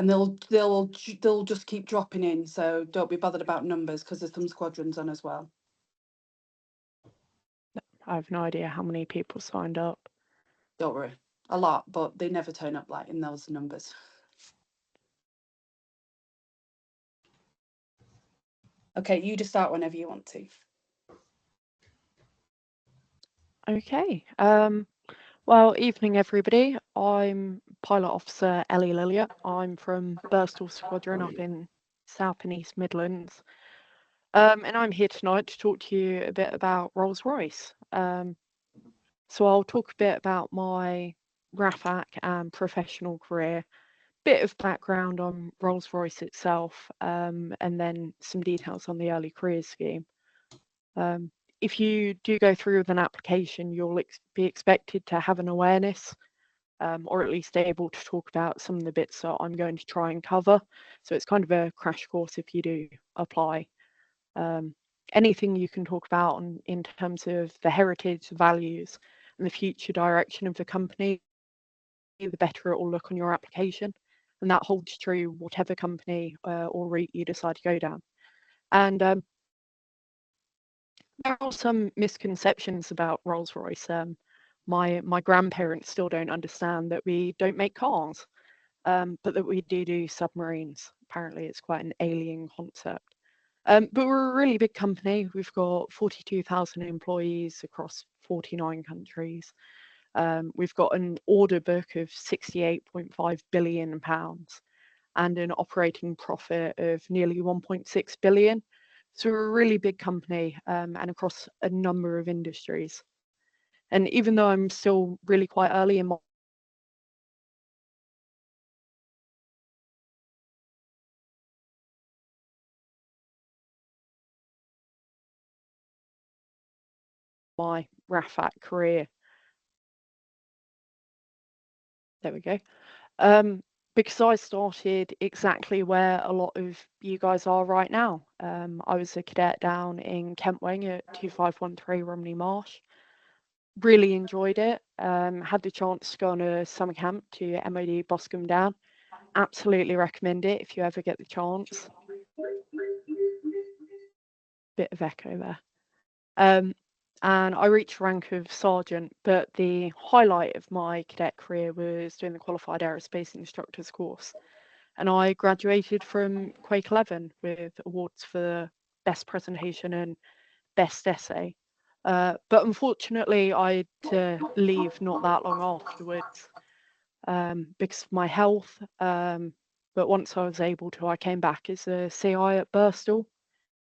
And they'll just keep dropping in. So don't be bothered about numbers because there's some squadrons on as well. I have no idea how many people signed up. Don't worry, a lot, but they never turn up like in those numbers. Okay, you just start whenever you want to. Okay. Well, evening everybody. I'm Pilot Officer Ellie Lilliot. I'm from Birstall Squadron up in South and East Midlands. And I'm here tonight to talk to you a bit about Rolls-Royce. So I'll talk a bit about my RAFAC and professional career, bit of background on Rolls-Royce itself, and then some details on the early careers scheme. If you do go through with an application, you'll be expected to have an awareness, or at least able to talk about some of the bits that I'm going to try and cover. So it's kind of a crash course if you do apply. Anything you can talk about in terms of the heritage, values, and the future direction of the company, the better it will look on your application. And that holds true whatever company or route you decide to go down. And there are some misconceptions about Rolls-Royce. My grandparents still don't understand that we don't make cars, but that we do submarines. Apparently, it's quite an alien concept. But we're a really big company. We've got 42,000 employees across 49 countries. We've got an order book of £68.5 billion and an operating profit of nearly 1.6 billion. So we're a really big company and across a number of industries. And even though I'm still really quite early in my RAFAC career, there we go. Because I started exactly where a lot of you guys are right now. I was a cadet down in Kent Wing at 2513 Romney Marsh. Really enjoyed it. Had the chance to go on a summer camp to MOD Boscombe Down. Absolutely recommend it if you ever get the chance. Bit of echo there. And I reached rank of sergeant, but the highlight of my cadet career was doing the qualified aerospace instructor's course. And I graduated from Quake 11 with awards for best presentation and best essay. But unfortunately, I had to leave not that long afterwards because of my health. But once I was able to, I came back as a CI at Birstall.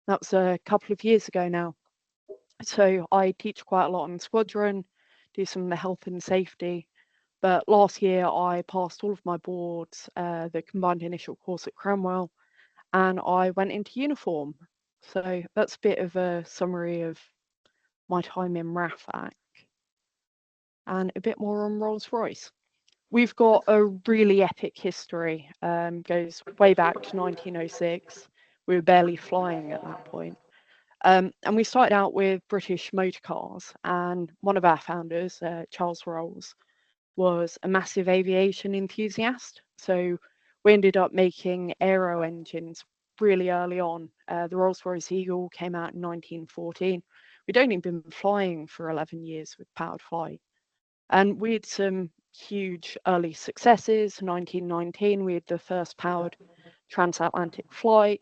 That was a couple of years ago now. So I teach quite a lot on squadron, do some of the health and safety. But last year I passed all of my boards, the combined initial course at Cranwell, and I went into uniform. So that's a bit of a summary of my time in RAFAC and a bit more on Rolls-Royce. We've got a really epic history, goes way back to 1906. We were barely flying at that point. And we started out with British motor cars, and one of our founders, Charles Rolls, was a massive aviation enthusiast. So we ended up making aero engines really early on. The Rolls-Royce Eagle came out in 1914. We'd only been flying for 11 years with powered flight. And we had some huge early successes. 1919, we had the first powered transatlantic flight.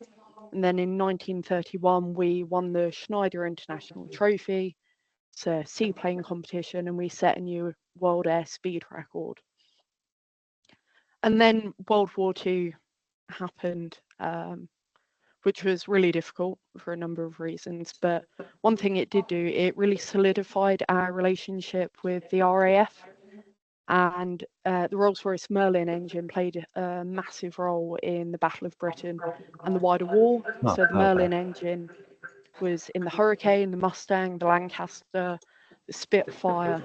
And then in 1931, we won the Schneider International Trophy. It's a seaplane competition, and we set a new world airspeed record. And then World War II happened, which was really difficult for a number of reasons. But one thing it did do, it really solidified our relationship with the RAF. And the Rolls-Royce Merlin engine played a massive role in the Battle of Britain and the wider war. So the Merlin engine was in the Hurricane, the Mustang, the Lancaster, the Spitfire.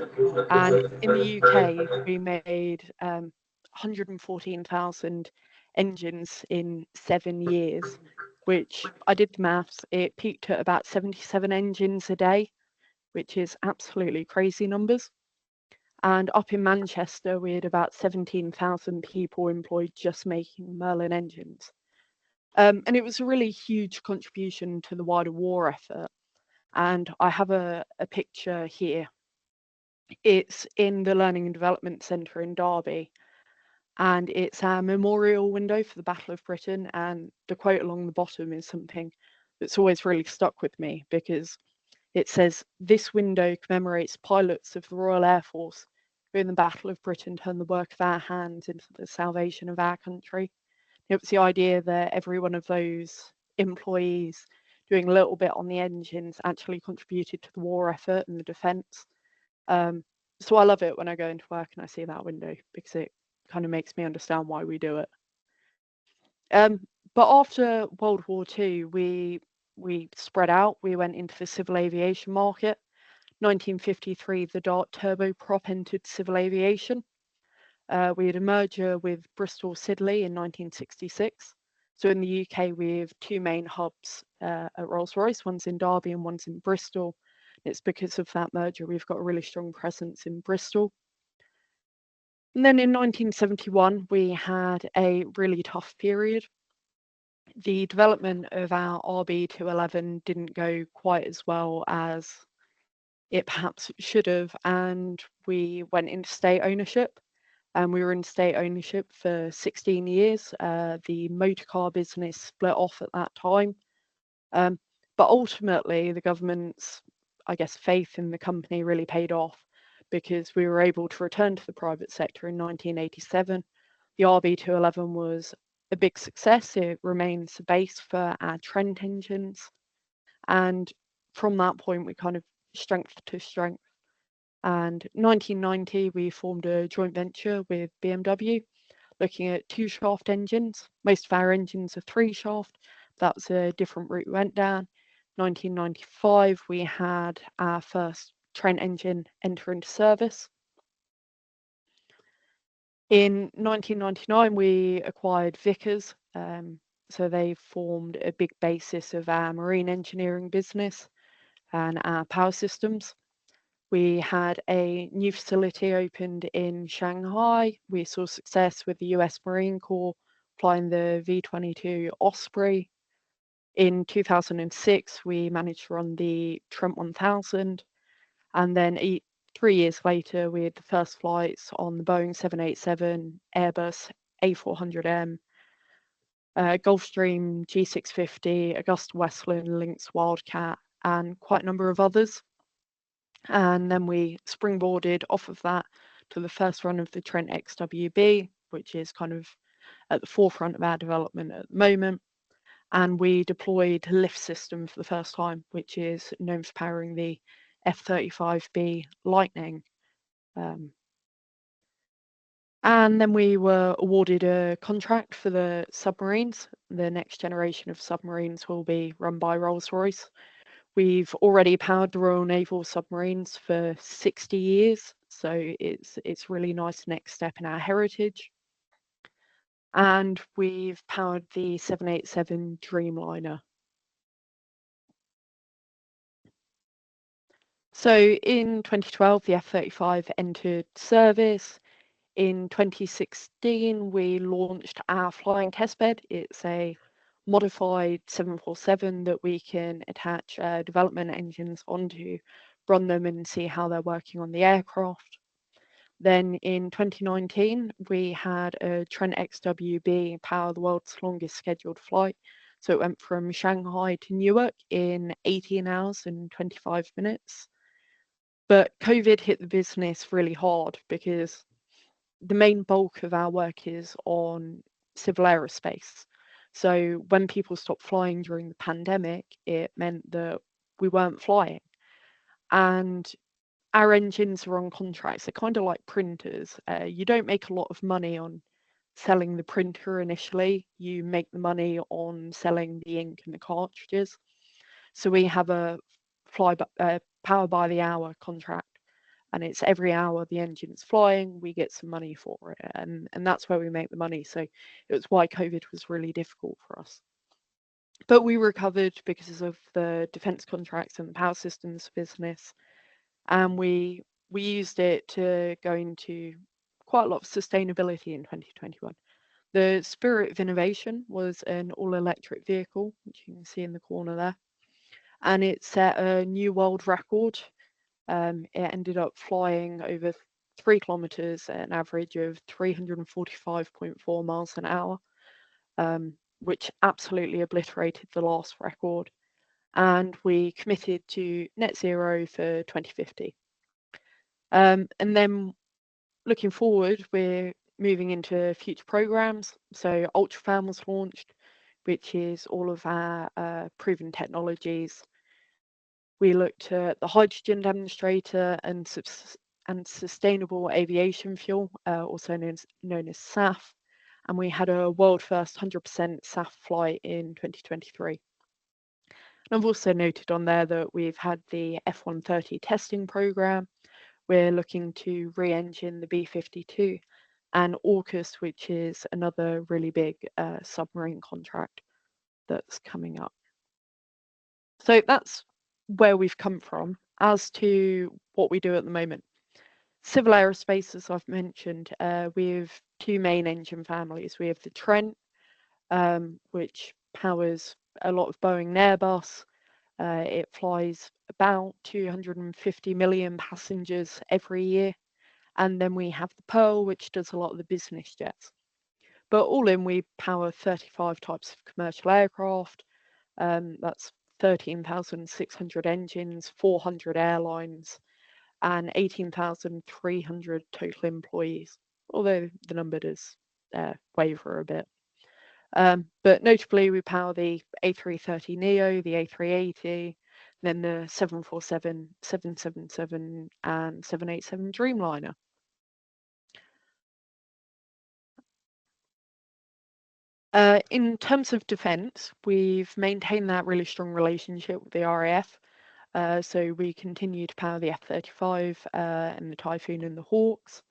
And in the UK, we made 114,000 engines in 7 years, which I did the maths. It peaked at about 77 engines a day, which is absolutely crazy numbers. And up in Manchester, we had about 17,000 people employed just making Merlin engines. And it was a really huge contribution to the wider war effort. And I have a picture here. It's in the Learning and Development Centre in Derby, and it's our memorial window for the Battle of Britain. And the quote along the bottom is something that's always really stuck with me, because it says, "This window commemorates pilots of the Royal Air Force who in the Battle of Britain turned the work of our hands into the salvation of our country." It was the idea that every one of those employees doing a little bit on the engines actually contributed to the war effort and the defence. So I love it when I go into work and I see that window, because it kind of makes me understand why we do it. But after World War II, we spread out. We went into the civil aviation market. 1953, the Dart turboprop entered civil aviation. We had a merger with Bristol Siddeley in 1966. So in the UK, we have two main hubs at Rolls-Royce. One's in Derby and one's in Bristol. It's because of that merger we've got a really strong presence in Bristol. And then in 1971, we had a really tough period. The development of our RB211 didn't go quite as well as it perhaps should have, and we went into state ownership. And we were in state ownership for 16 years. The motor car business split off at that time. Um, but ultimately, the government's, I guess, faith in the company really paid off, because we were able to return to the private sector in 1987. The RB211 was a big success. It remains the base for our Trent engines. And from that point, we kind of strength to strength. And 1990, we formed a joint venture with BMW, looking at two shaft engines. Most of our engines are three shaft. That was a different route we went down. 1995, we had our first Trent engine enter into service. In 1999, we acquired Vickers. So they formed a big basis of our marine engineering business and our power systems. We had a new facility opened in Shanghai. We saw success with the US Marine Corps flying the V-22 Osprey. In 2006, we managed to run the Trent 1000. And then 3 years later, we had the first flights on the Boeing 787, Airbus A400M, Gulfstream G650, Augusta Westland, Lynx Wildcat, and quite a number of others. And then we springboarded off of that to the first run of the Trent XWB, which is kind of at the forefront of our development at the moment. And we deployed a lift system for the first time, which is known for powering the F-35B Lightning. And then we were awarded a contract for the submarines. The next generation of submarines will be run by Rolls-Royce. We've already powered the Royal Naval submarines for 60 years, so it's really nice next step in our heritage. And we've powered the 787 Dreamliner. So in 2012, the F-35 entered service. In 2016, we launched our flying testbed. It's a modified 747 that we can attach development engines onto, run them and see how they're working on the aircraft. Then in 2019, we had a Trent XWB power the world's longest scheduled flight. So it went from Shanghai to Newark in 18 hours and 25 minutes. But COVID hit the business really hard, because the main bulk of our work is on civil aerospace. So when people stopped flying during the pandemic, it meant that we weren't flying. And our engines are on contracts. They're kind of like printers. You don't make a lot of money on selling the printer initially. You make the money on selling the ink and the cartridges. So we have a power by the hour contract, and it's every hour the engine's flying, we get some money for it, and that's where we make the money. So it was why COVID was really difficult for us. But we recovered because of the defence contracts and the power systems business, and we we used it to go into quite a lot of sustainability in 2021. The Spirit of Innovation was an all-electric vehicle, which you can see in the corner there, and it set a new world record. It ended up flying over 3 kilometers at an average of 345.4 miles an hour, which absolutely obliterated the last record. And we committed to net zero for 2050. And then looking forward, we're moving into future programs. So UltraFan was launched, which is all of our proven technologies. We looked at the hydrogen demonstrator and sustainable aviation fuel, also known as SAF. And we had a world first 100% SAF flight in 2023. And I've also noted on there that we've had the F-130 testing program. We're looking to re-engine the B-52 and AUKUS, which is another really big submarine contract that's coming up. So that's where we've come from. As to what we do at the moment, civil aerospace, as I've mentioned, we have two main engine families. We have the Trent, which powers a lot of Boeing and Airbus. It flies about 250 million passengers every year. And then we have the Pearl, which does a lot of the business jets. But all in, we power 35 types of commercial aircraft. That's 13,600 engines, 400 airlines, and 18,300 total employees, although the number does waver a bit. But notably, we power the A330neo, the A380, then the 747, 777, and 787 Dreamliner. In terms of defence, we've maintained that really strong relationship with the RAF. So we continue to power the F-35 and the Typhoon and the Hawks.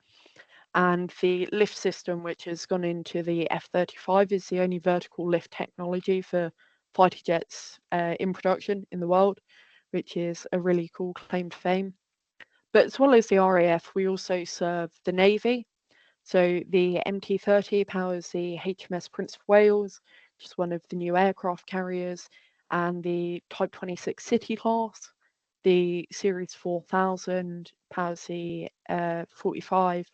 And the lift system, which has gone into the F-35, is the only vertical lift technology for fighter jets in production in the world, which is a really cool claim to fame. But as well as the RAF, we also serve the Navy. So the MT-30 powers the HMS Prince of Wales, which is one of the new aircraft carriers, and the Type 26 City class. The Series 4000 powers the 45,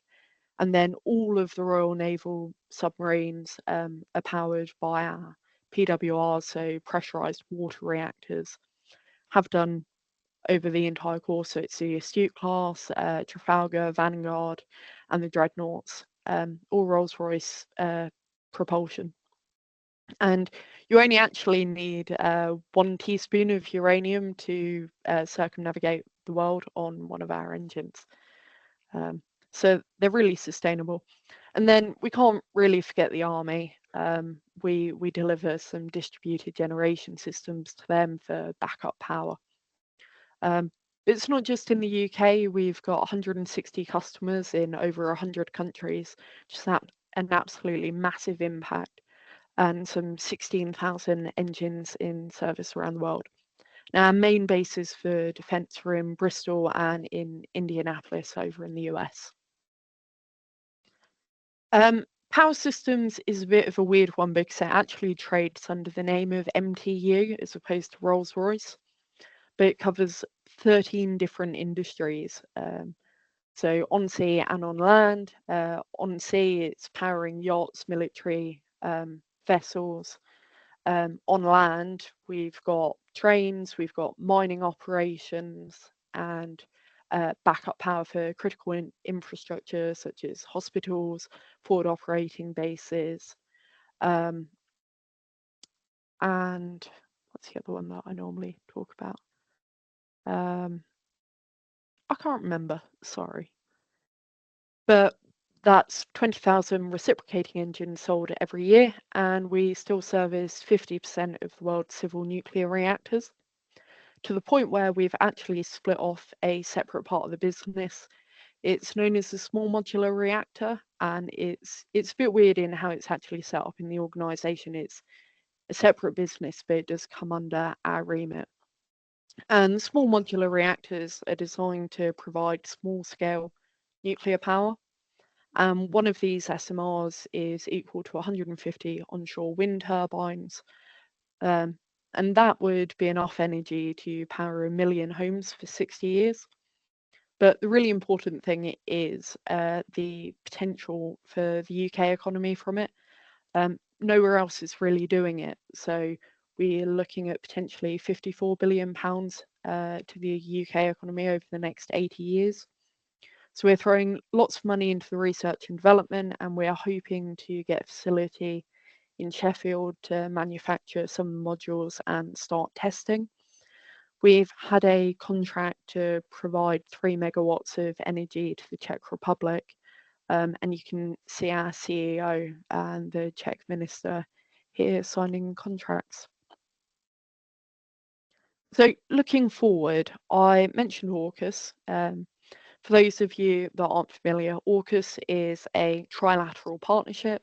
and then all of the Royal Naval submarines are powered by our PWRs, so pressurized water reactors, have done over the entire course. So it's the Astute class, Trafalgar, Vanguard, and the Dreadnoughts, all Rolls-Royce propulsion. And you only actually need 1 teaspoon of uranium to circumnavigate the world on one of our engines. So they're really sustainable. And then we can't really forget the Army. We deliver some distributed generation systems to them for backup power. It's not just in the UK. We've got 160 customers in over 100 countries, just an absolutely massive impact, and some 16,000 engines in service around the world. Now, our main bases for defence are in Bristol and in Indianapolis over in the US. Power Systems is a bit of a weird one because it actually trades under the name of MTU as opposed to Rolls-Royce, but it covers 13 different industries. So on sea and on land. On sea, it's powering yachts, military vessels. On land, we've got trains, we've got mining operations, and backup power for critical infrastructure such as hospitals, forward operating bases, and what's the other one that I normally talk about? I can't remember, sorry. But that's 20,000 reciprocating engines sold every year, and we still service 50% of the world's civil nuclear reactors, to the point where we've actually split off a separate part of the business. It's known as the small modular reactor, and it's a bit weird in how it's actually set up in the organization. It's a separate business, but it does come under our remit. And small modular reactors are designed to provide small scale nuclear power. One of these SMRs is equal to 150 onshore wind turbines. Um, and that would be enough energy to power 1 million homes for 60 years. But the really important thing is the potential for the UK economy from it. Nowhere else is really doing it. So we're looking at potentially £54 billion to the UK economy over the next 80 years. So we're throwing lots of money into the research and development, and we're hoping to get a facility in Sheffield to manufacture some modules and start testing. We've had a contract to provide 3 megawatts of energy to the Czech Republic, and you can see our CEO and the Czech minister here signing contracts. So looking forward, I mentioned AUKUS. For those of you that aren't familiar, AUKUS is a trilateral partnership.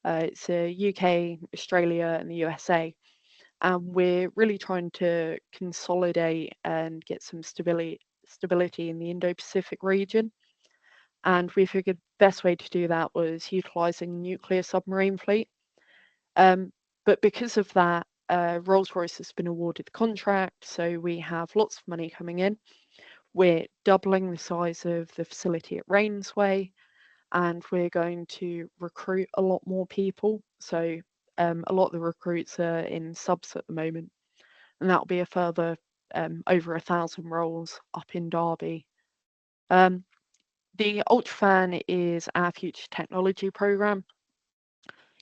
It's a UK, Australia, and the USA. And we're really trying to consolidate and get some stability in the Indo-Pacific region. And we figured the best way to do that was utilising nuclear submarine fleet. But because of that, Rolls-Royce has been awarded the contract, so we have lots of money coming in. We're doubling the size of the facility at Rainsway, and we're going to recruit a lot more people. So a lot of the recruits are in subs at the moment, and that'll be a further over 1,000 roles up in Derby. The Ultrafan is our future technology program.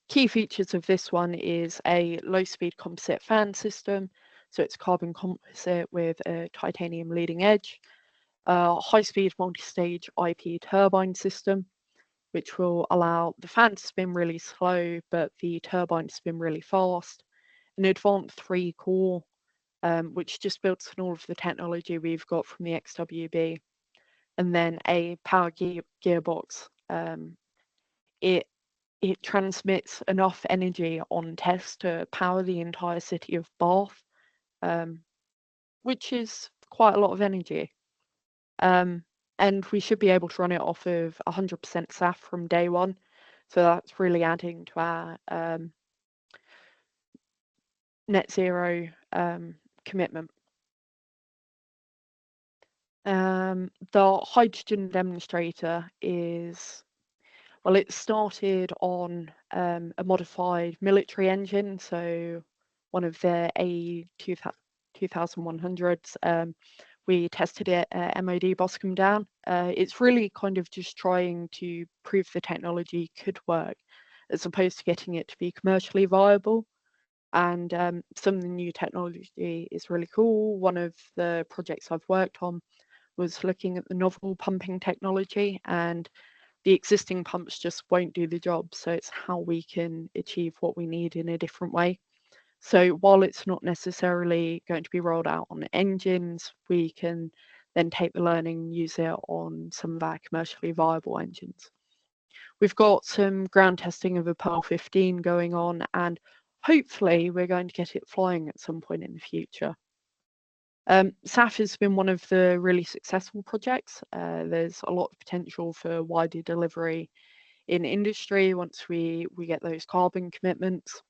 Key features of this one is a low-speed composite fan system, so it's carbon composite with a titanium leading edge, a high-speed multi-stage IP turbine system, which will allow the fan to spin really slow, but the turbine to spin really fast, an advanced 3-core, which just builds on all of the technology we've got from the XWB, and then a power gearbox. It transmits enough energy on test to power the entire city of Bath, which is quite a lot of energy. And we should be able to run it off of 100% SAF from day one. So that's really adding to our net zero commitment. The hydrogen demonstrator is, well, it started on a modified military engine, so one of the AE 2100s. We tested it at MOD Boscombe Down. It's really kind of just trying to prove the technology could work, as opposed to getting it to be commercially viable. And some of the new technology is really cool. One of the projects I've worked on was looking at the novel pumping technology, and the existing pumps just won't do the job. So it's how we can achieve what we need in a different way. So while it's not necessarily going to be rolled out on engines, we can then take the learning and use it on some of our commercially viable engines. We've got some ground testing of a Pearl 15 going on, and hopefully we're going to get it flying at some point in the future. SAF has been one of the really successful projects. There's a lot of potential for wider delivery in industry once we get those carbon commitments.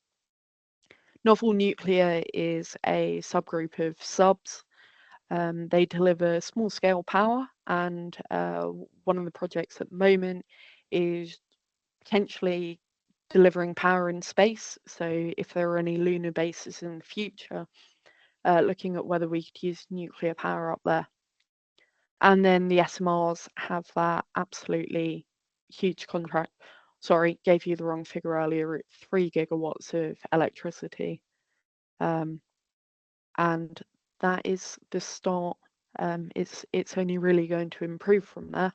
Novel nuclear is a subgroup of subs. They deliver small scale power, and one of the projects at the moment is potentially delivering power in space. So if there are any lunar bases in the future, looking at whether we could use nuclear power up there. And then the SMRs have that absolutely huge contract. Sorry, gave you the wrong figure earlier. It's 3 gigawatts of electricity. And that is the start. It's only really going to improve from there.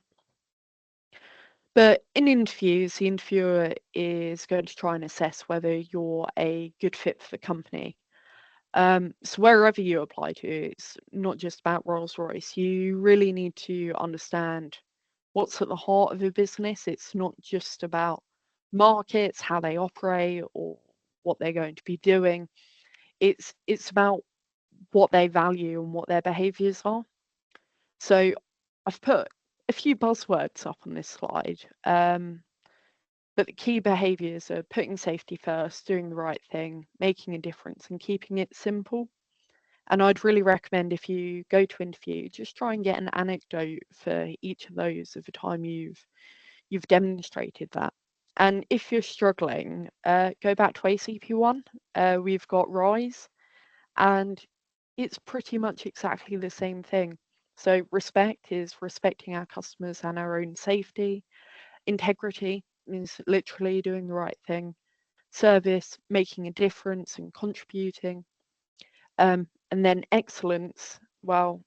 But in interviews, the interviewer is going to try and assess whether you're a good fit for the company. So wherever you apply to, it's not just about Rolls-Royce. You really need to understand what's at the heart of a business. It's not just about markets, how they operate, or what they're going to be doing. It's about what they value and what their behaviours are. So I've put a few buzzwords up on this slide, but the key behaviours are putting safety first, doing the right thing, making a difference, and keeping it simple. And I'd really recommend, if you go to interview, just try and get an anecdote for each of those of the time you've demonstrated that. And if you're struggling, go back to ACP1. We've got Royce, and it's pretty much exactly the same thing. So respect is respecting our customers and our own safety. Integrity means literally doing the right thing. Service, making a difference and contributing. And then excellence, well,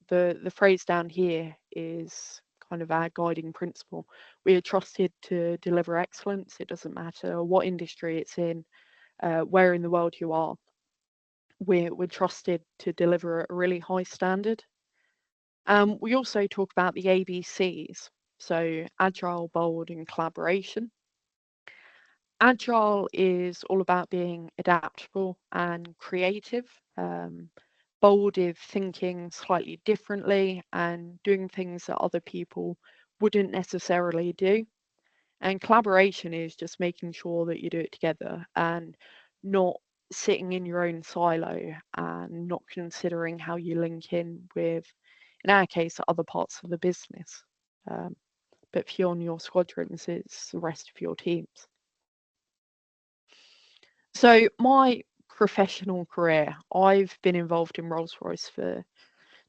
the phrase down here is kind of our guiding principle. We are trusted to deliver excellence. It doesn't matter what industry it's in, where in the world you are. We're trusted to deliver a really high standard. We also talk about the ABCs, so agile, bold, and collaboration. Agile is all about being adaptable and creative. Bold is thinking slightly differently and doing things that other people wouldn't necessarily do. And collaboration is just making sure that you do it together and not sitting in your own silo and not considering how you link in with, in our case, other parts of the business. But beyond your squadrons, it's the rest of your teams. So my professional career, I've been involved in Rolls-Royce for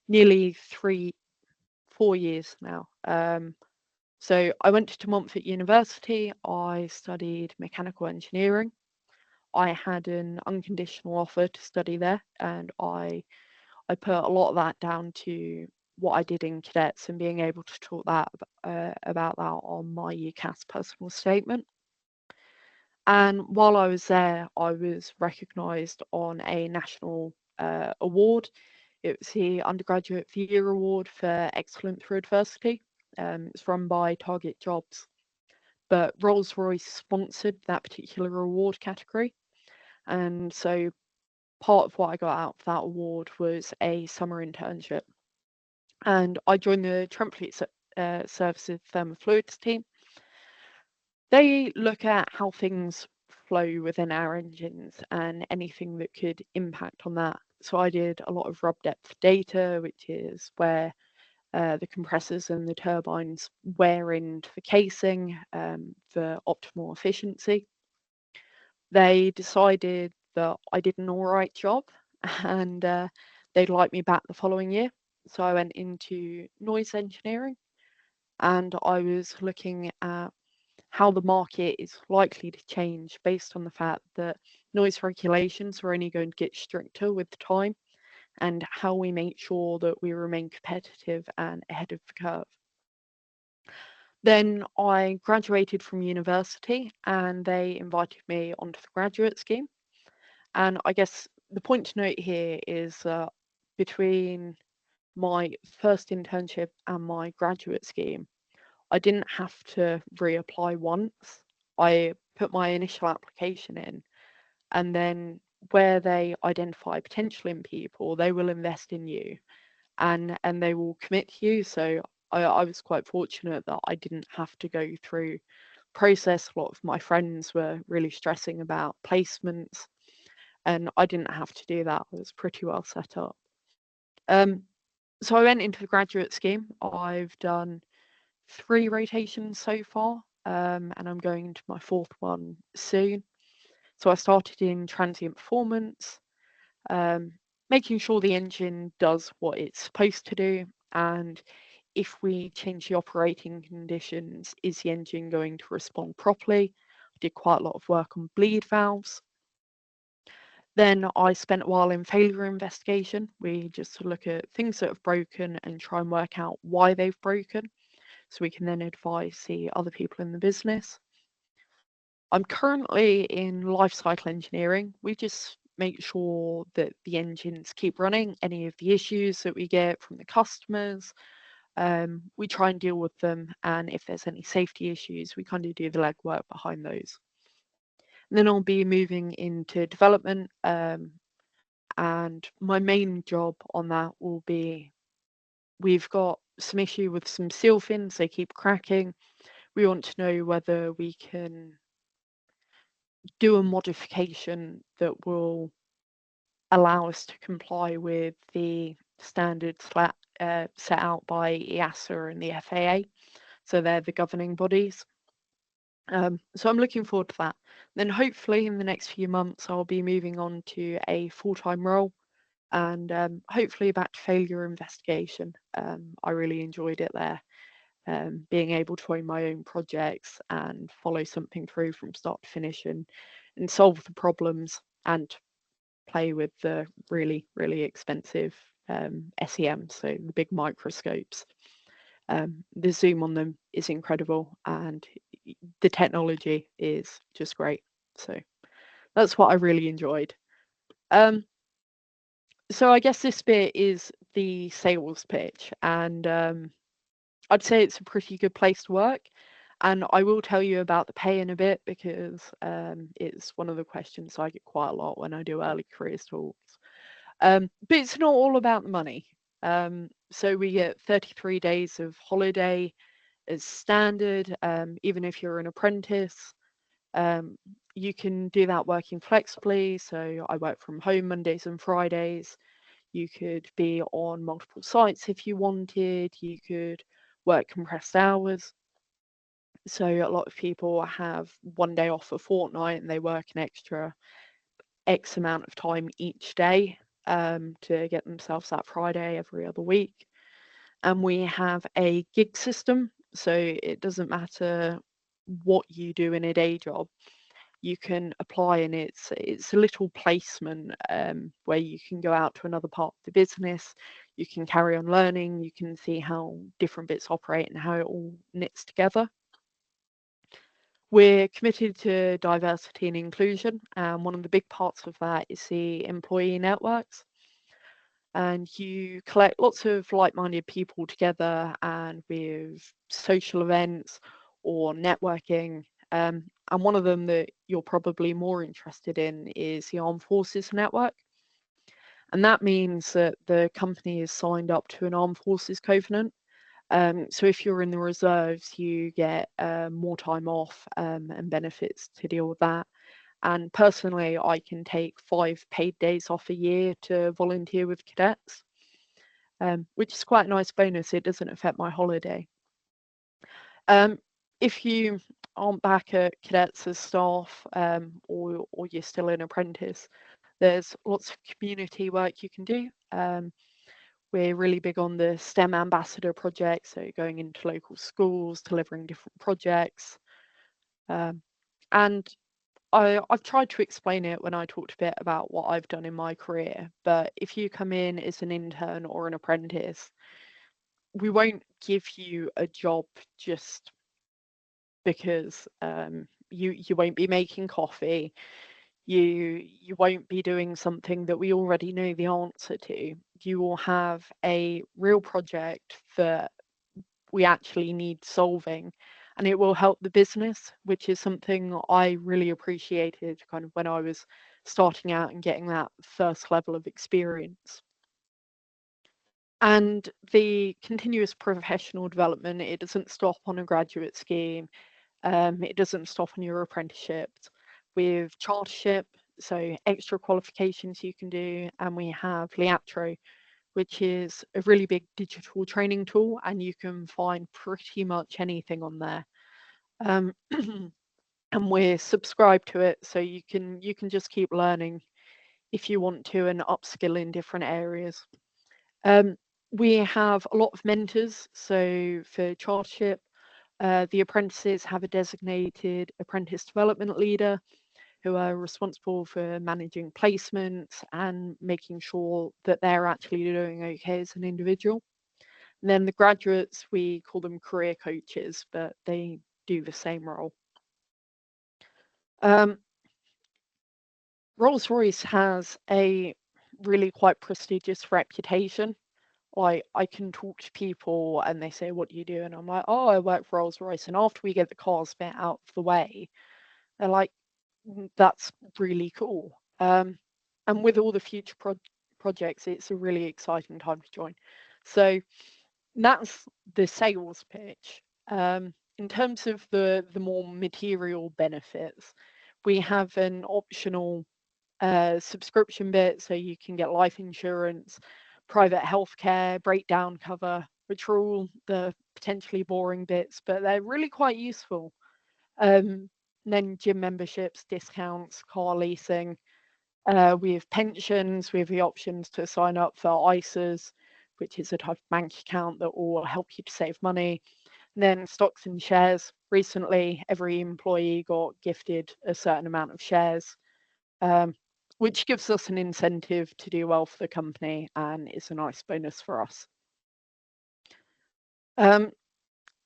nearly 4 years now. So I went to Montfort University. I studied mechanical engineering. I had an unconditional offer to study there, and I put a lot of that down to what I did in cadets and being able to talk about that on my UCAS personal statement. And while I was there, I was recognised on a national award. It was the Undergraduate of the Year Award for Excellence Through Adversity. It's run by Target Jobs. But Rolls-Royce sponsored that particular award category. And so part of what I got out of that award was a summer internship. And I joined the Trent Fleet Services Thermofluids team. They look at how things flow within our engines and anything that could impact on that. So I did a lot of rub depth data, which is where the compressors and the turbines wear into the casing for optimal efficiency. They decided that I did an all right job and they'd like me back the following year. So I went into noise engineering and I was looking at how the market is likely to change based on the fact that noise regulations are only going to get stricter with time, and how we make sure that we remain competitive and ahead of the curve. Then I graduated from university and they invited me onto the graduate scheme. And I guess the point to note here is that between my first internship and my graduate scheme, I didn't have to reapply once. I put my initial application in, and then where they identify potential in people, they will invest in you and they will commit to you. So I was quite fortunate that I didn't have to go through process. A lot of my friends were really stressing about placements, and I didn't have to do that. I was pretty well set up. So I went into the graduate scheme. I've done 3 rotations so far, and I'm going into my 4th one soon. So I started in transient performance, making sure the engine does what it's supposed to do, and if we change the operating conditions, is the engine going to respond properly? I did quite a lot of work on bleed valves. Then I spent a while in failure investigation. We just look at things that have broken and try and work out why they've broken, so we can then advise the other people in the business. I'm currently in life cycle engineering. We just make sure that the engines keep running. Any of the issues that we get from the customers, we try and deal with them. And if there's any safety issues, we kind of do the legwork behind those. And then I'll be moving into development, And my main job on that will be, we've got some issue with some seal fins, they keep cracking. We want to know whether we can do a modification that will allow us to comply with the standards set out by EASA and the FAA. So they're the governing bodies. So I'm looking forward to that. Then hopefully in the next few months, I'll be moving on to a full-time role, and hopefully back to failure investigation. I really enjoyed it there, being able to own my own projects and follow something through from start to finish, and solve the problems and play with the really, really expensive SEM, so the big microscopes. The zoom on them is incredible, and the technology is just great. So that's what I really enjoyed. So I guess this bit is the sales pitch, and I'd say it's a pretty good place to work. And I will tell you about the pay in a bit, because it's one of the questions I get quite a lot when I do early careers talks. But it's not all about the money. So we get 33 days of holiday as standard, even if you're an apprentice. Um, you can do that working flexibly. So I work from home Mondays and Fridays. You could be on multiple sites if you wanted. You could work compressed hours. So a lot of people have one day off a fortnight and they work an extra X amount of time each day, to get themselves that Friday every other week. And we have a gig system. So it doesn't matter what you do in a day job, you can apply, and it's a little placement, where you can go out to another part of the business, you can carry on learning, you can see how different bits operate and how it all knits together. We're committed to diversity and inclusion, and one of the big parts of that is the employee networks. And you collect lots of like-minded people together, and with social events or networking. And one of them that you're probably more interested in is the Armed Forces Network. And that means that the company is signed up to an Armed Forces Covenant. So if you're in the reserves, you get more time off, and benefits to deal with that. And personally, I can take 5 paid days off a year to volunteer with cadets, which is quite a nice bonus. It doesn't affect my holiday. If you aren't back at cadets as staff, or you're still an apprentice, there's lots of community work you can do. We're really big on the STEM ambassador project, so going into local schools, delivering different projects. And I've tried to explain it when I talked a bit about what I've done in my career, but if you come in as an intern or an apprentice, we won't give you a job just because you won't be making coffee. You won't be doing something that we already know the answer to. You will have a real project that we actually need solving, and it will help the business, which is something I really appreciated kind of when I was starting out and getting that first level of experience. And the continuous professional development, it doesn't stop on a graduate scheme. It doesn't stop on your apprenticeship. With chartership, so extra qualifications you can do, and we have Liatro, which is a really big digital training tool, and you can find pretty much anything on there. Um, and we're subscribed to it, so you can just keep learning if you want to, and upskill in different areas. Um, we have a lot of mentors, so for chartership, the apprentices have a designated apprentice development leader who are responsible for managing placements and making sure that they're actually doing okay as an individual. And then the graduates, we call them career coaches, but they do the same role. Um, Rolls-Royce has a really quite prestigious reputation. Like, I can talk to people and they say, "What do you do?" And I'm like, "Oh, I work for Rolls-Royce." And after we get the cars bit out of the way, they're like, "That's really cool." And with all the future projects, it's a really exciting time to join. So that's the sales pitch. In terms of the more material benefits, we have an optional subscription bit, so you can get life insurance, private healthcare, breakdown cover, which are all the potentially boring bits, but they're really quite useful. Then gym memberships, discounts, car leasing. We have pensions. We have the options to sign up for ISAs, which is a type of bank account that will help you to save money. And then stocks and shares. Recently, every employee got gifted a certain amount of shares, um, which gives us an incentive to do well for the company and is a nice bonus for us.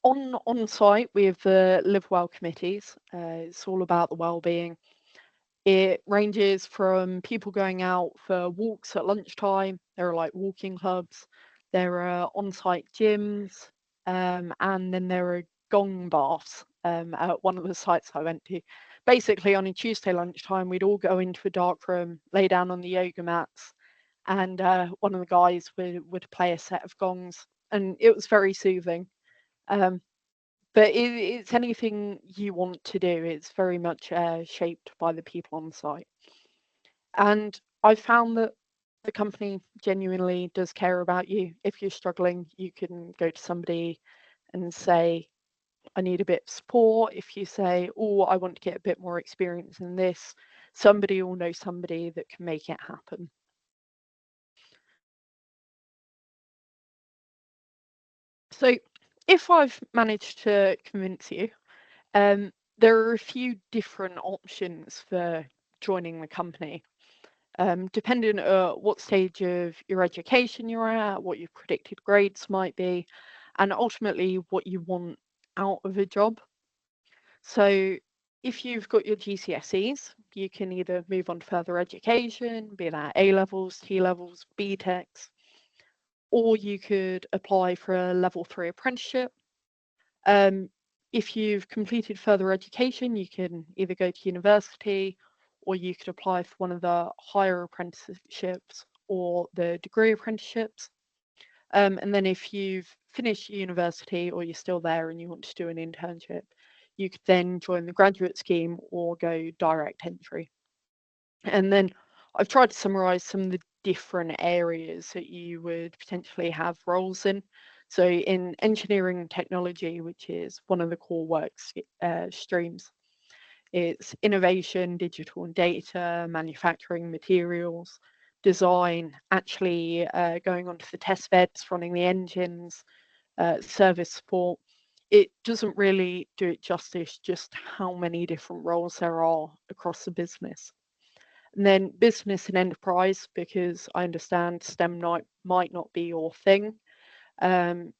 On site, we have the Live Well committees. It's all about the well-being. It ranges from people going out for walks at lunchtime. There are like walking clubs. There are on-site gyms, and then there are gong baths at one of the sites I went to. Basically, on a Tuesday lunchtime, we'd all go into a dark room, lay down on the yoga mats, and one of the guys would play a set of gongs, and it was very soothing. Um, but it's anything you want to do. It's very much shaped by the people on site. And I found that the company genuinely does care about you. If you're struggling, you can go to somebody and say, I need a bit of support. If you say, oh, I want to get a bit more experience in this, somebody will know somebody that can make it happen. So if I've managed to convince you, there are a few different options for joining the company. Depending on what stage of your education you're at, what your predicted grades might be, and ultimately what you want out of a job. So, if you've got your GCSEs, you can either move on to further education, be that A levels, T levels, B Techs, or you could apply for a level 3 apprenticeship. Um, if you've completed further education, you can either go to university or you could apply for one of the higher apprenticeships or the degree apprenticeships. And then if you've finished university or you're still there and you want to do an internship, you could then join the graduate scheme or go direct entry. And then I've tried to summarize some of the different areas that you would potentially have roles in. So in engineering and technology, which is one of the core work streams, it's innovation, digital and data, manufacturing materials, design, actually going onto the test beds, running the engines, service support. It doesn't really do it justice just how many different roles there are across the business. And then business and enterprise, because I understand STEM might not be your thing. Um,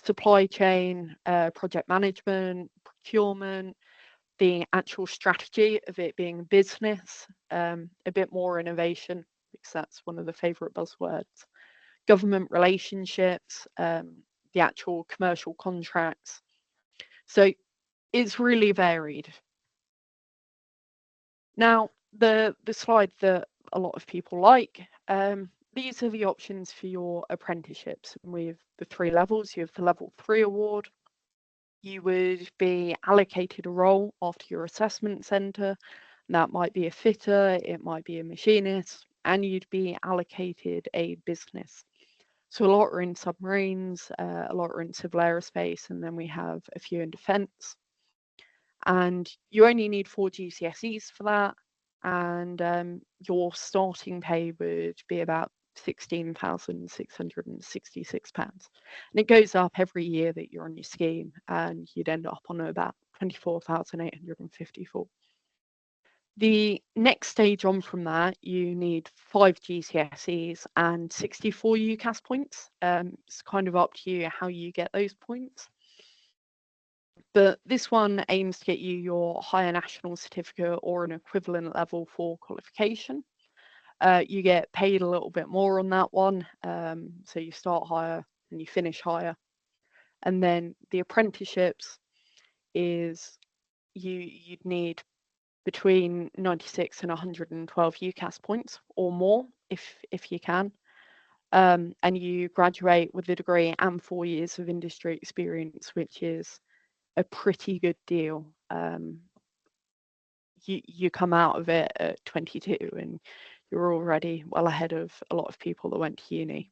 Supply chain, project management, procurement, the actual strategy of it being a business, a bit more innovation, because that's one of the favorite buzzwords. Government relationships, the actual commercial contracts. So it's really varied. Now, the slide that a lot of people like, these are the options for your apprenticeships. And we have the 3 levels. You have the level 3 award. You would be allocated a role after your assessment centre. That might be a fitter, it might be a machinist, and you'd be allocated a business. So a lot are in submarines, a lot are in civil aerospace, and then we have a few in defence. And you only need 4 GCSEs for that, and your starting pay would be about £16,666. And it goes up every year that you're on your scheme, and you'd end up on about 24,854. The next stage on from that, you need 5 GCSEs and 64 UCAS points. It's kind of up to you how you get those points. But this one aims to get you your higher national certificate or an equivalent level for qualification. You get paid a little bit more on that one. So you start higher and you finish higher. And then the apprenticeships is you'd need between 96 and 112 UCAS points or more if you can. and you graduate with a degree and 4 years of industry experience, which is a pretty good deal. You come out of it at 22 and you're already well ahead of a lot of people that went to uni.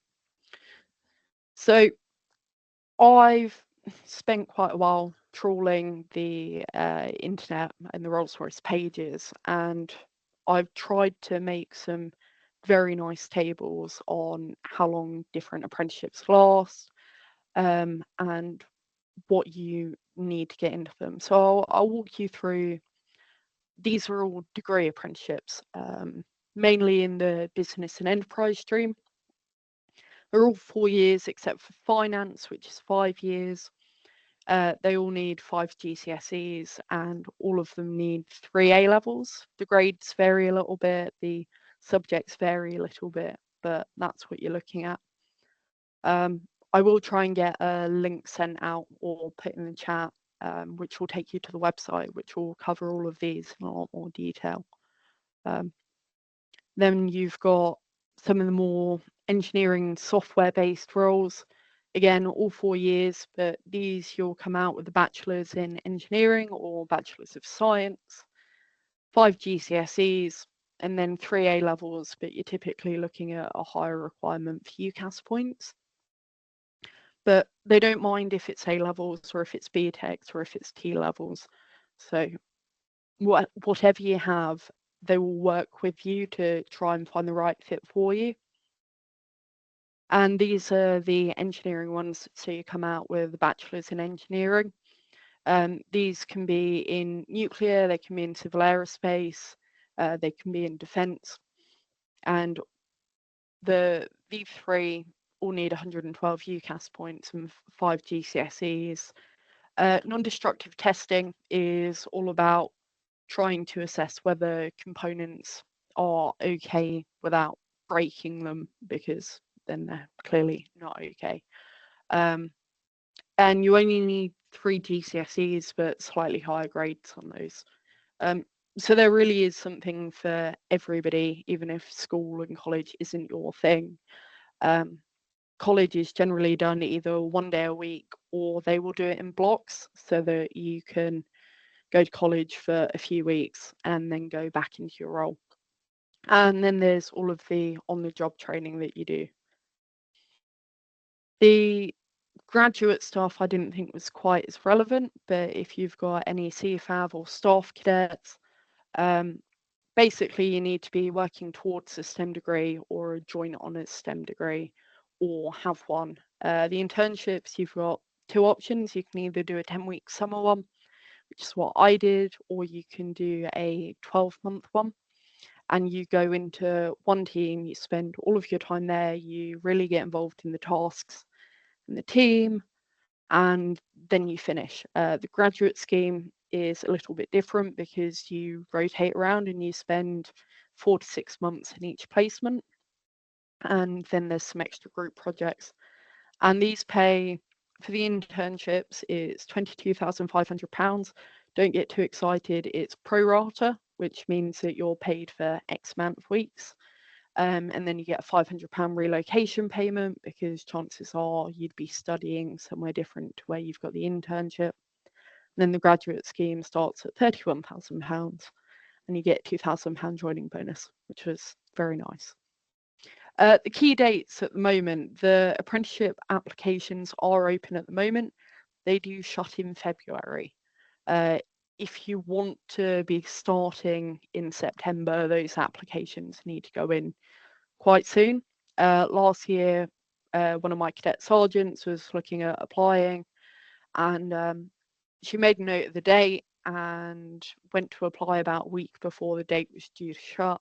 So I've spent quite a while trawling the internet and the Rolls-Royce pages, and I've tried to make some very nice tables on how long different apprenticeships last, and what you need to get into them. So I'll walk you through. These are all degree apprenticeships, mainly in the business and enterprise stream. They're all 4 years except for finance, which is 5 years. They all need 5 GCSEs and all of them need 3 A levels. The grades vary a little bit, the subjects vary a little bit, but that's what you're looking at. I will try and get a link sent out or put in the chat, which will take you to the website, which will cover all of these in a lot more detail. Then you've got some of the more engineering software-based roles. Again, all 4 years, but these you'll come out with a bachelor's in engineering or bachelor's of science, 5 GCSEs, and then 3 A levels, but you're typically looking at a higher requirement for UCAS points. But they don't mind if it's A levels or if it's B Techs or if it's T levels. So whatever you have, they will work with you to try and find the right fit for you. And these are the engineering ones. So you come out with a bachelor's in engineering. These can be in nuclear, they can be in civil aerospace, they can be in defence. And these 3 all need 112 UCAS points and 5 GCSEs. Non-destructive testing is all about trying to assess whether components are okay without breaking them, because then they're clearly not okay. And you only need 3 GCSEs, but slightly higher grades on those. So there really is something for everybody, even if school and college isn't your thing. College is generally done either 1 day a week or they will do it in blocks so that you can go to college for a few weeks and then go back into your role. And then there's all of the on-the-job training that you do. The graduate stuff I didn't think was quite as relevant, but if you've got any CFAV or staff cadets, basically you need to be working towards a STEM degree or a joint honours STEM degree, or have one. The internships, you've got 2 options. You can either do a 10-week summer one, which is what I did, or you can do a 12-month one. And you go into one team, you spend all of your time there, you really get involved in the tasks and the team, and then you finish. The graduate scheme is a little bit different because you rotate around and you spend 4 to 6 months in each placement. And then there's some extra group projects. And these pay for the internships is £22,500. Don't get too excited. It's pro rata, which means that you're paid for X amount of weeks. And then you get a £500 relocation payment because chances are you'd be studying somewhere different to where you've got the internship. And then the graduate scheme starts at £31,000 and you get £2,000 joining bonus, which was very nice. The key dates at the moment, the apprenticeship applications are open at the moment. They do shut in February. If you want to be starting in September, those applications need to go in quite soon. Last year, one of my cadet sergeants was looking at applying, and she made a note of the date and went to apply about a week before the date was due to shut,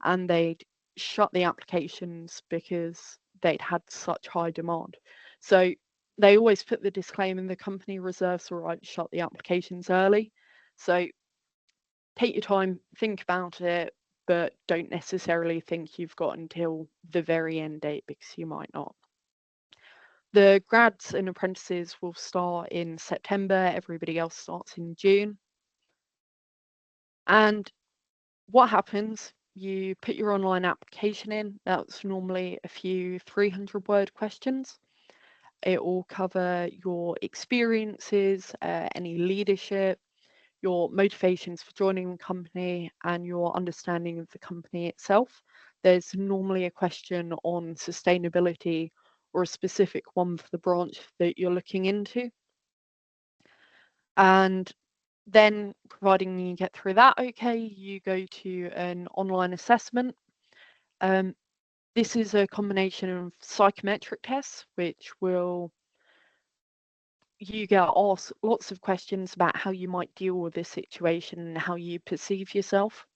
and they'd shut the applications because they'd had such high demand. So they always put the disclaimer, the company reserves the right to shut the applications early. So take your time, think about it, but don't necessarily think you've got until the very end date, because you might not. The grads and apprentices will start in September, everybody else starts in June. And what happens? you put your online application in. That's normally a few 300-word questions. It will cover your experiences, any leadership, your motivations for joining the company, and your understanding of the company itself. There's normally a question on sustainability or a specific one for the branch that you're looking into. And then, providing you get through that okay, you go to an online assessment. This is a combination of psychometric tests, which will you get asked lots of questions about how you might deal with this situation and how you perceive yourself.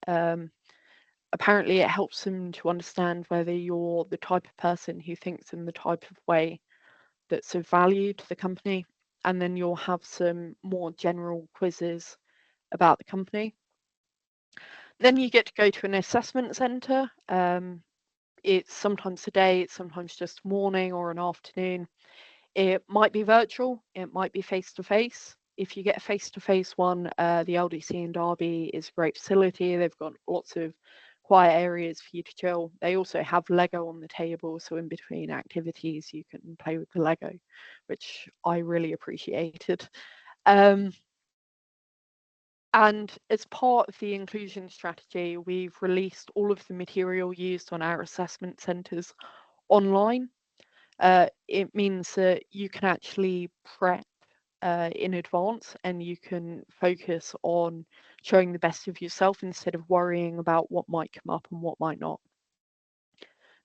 Apparently, it helps them to understand whether you're the type of person who thinks in the type of way that's of value to the company. And then you'll have some more general quizzes about the company. Then you get to go to an assessment centre. It's sometimes a day, it's sometimes just morning or an afternoon. It might be virtual, it might be face to face. If you get a face to face one, the LDC in Derby is a great facility. They've got lots of quiet areas for you to chill. They also have Lego on the table, so in between activities, you can play with the Lego, which I really appreciated. And as part of the inclusion strategy, we've released all of the material used on our assessment centres online. It means that you can actually prep in advance and you can focus on showing the best of yourself instead of worrying about what might come up and what might not.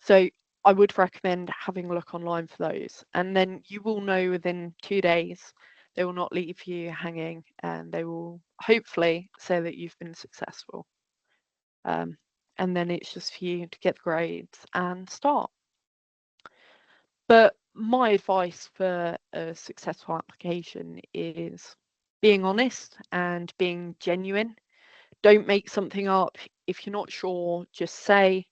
So I would recommend having a look online for those. And then you will know within 2 days. They will not leave you hanging and they will hopefully say that you've been successful. And then it's just for you to get the grades and start. But my advice for a successful application is being honest and being genuine. Don't make something up. If you're not sure, just say.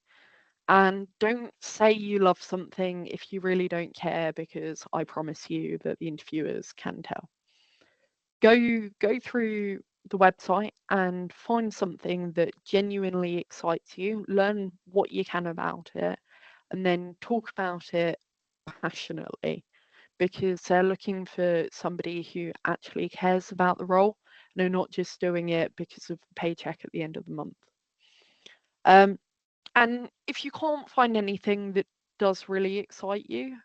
And don't say you love something if you really don't care, because I promise you that the interviewers can tell. Go through the website and find something that genuinely excites you, learn what you can about it, and then talk about it passionately, because they're looking for somebody who actually cares about the role and are not just doing it because of the paycheck at the end of the month. And if you can't find anything that does really excite you,